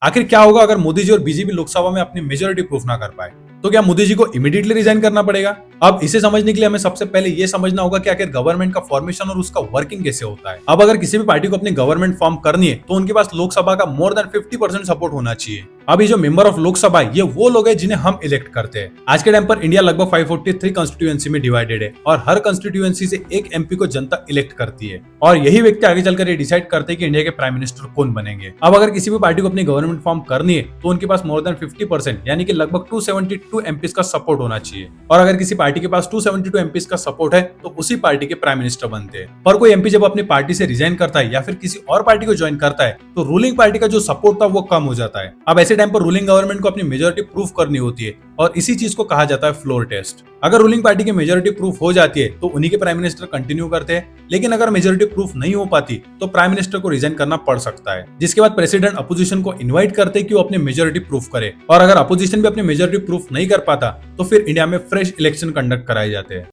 आखिर क्या होगा अगर मोदी जी और बीजेपी लोकसभा में अपनी मेजोरिटी प्रूफ ना कर पाए? तो क्या मोदी जी को इमीडिएटली रिजाइन करना पड़ेगा? अब इसे समझने के लिए हमें सबसे पहले ये समझना होगा कि आखिर गवर्नमेंट का फॉर्मेशन और उसका वर्किंग कैसे होता है। अब अगर किसी भी पार्टी को अपनी गवर्नमेंट फॉर्म करनी है तो उनके पास लोकसभा का मोर देन 50% सपोर्ट होना चाहिए। अब ये जो मेंबर ऑफ लोकसभा है ये वो लोग हैं जिन्हें हम इलेक्ट करते हैं। आज के टाइम पर इंडिया लगभग 543 कंस्टिट्यूएंसी में डिवाइडेड है और हर कंस्टिट्यूएंसी से एक एमपी को जनता इलेक्ट करती है और यही व्यक्ति आगे चलकर ये डिसाइड करते हैं कि इंडिया के प्राइम मिनिस्टर कौन बनेंगे। अब अगर किसी भी पार्टी को अपनी गवर्नमेंट फॉर्म करनी है तो उनके पास मोर देन 50% यानी कि लगभग 272 एमपीज का सपोर्ट होना चाहिए और अगर किसी पार्टी के पास 272 एमपीज का सपोर्ट है तो उसी पार्टी के प्राइम मिनिस्टर बनते हैं। पर कोई एमपी जब अपनी पार्टी से रिजाइन करता है या फिर किसी और पार्टी को ज्वाइन करता है तो रूलिंग पार्टी का जो सपोर्ट था वो कम हो जाता है। अब ऐसे टाइम पर रूलिंग गवर्नमेंट को अपनी मेजोरिटी प्रूफ करनी होती है और इसी चीज को कहा जाता है फ्लोर टेस्ट। अगर रूलिंग पार्टी की मेजोरिटी प्रूफ हो जाती है तो उन्हीं के प्राइम मिनिस्टर कंटिन्यू करते हैं, लेकिन अगर मेजोरिटी प्रूफ नहीं हो पाती तो प्राइम मिनिस्टर को रिजाइन करना पड़ सकता है, जिसके बाद प्रेसिडेंट अपोजिशन को इनवाइट करते हैं कि वो अपनी मेजोरिटी प्रूफ करे और अगर अपोजिशन भी अपनी मेजोरिटी प्रूफ नहीं कर पाता तो फिर इंडिया में फ्रेश इलेक्शन कंडक्ट कराए जाते हैं।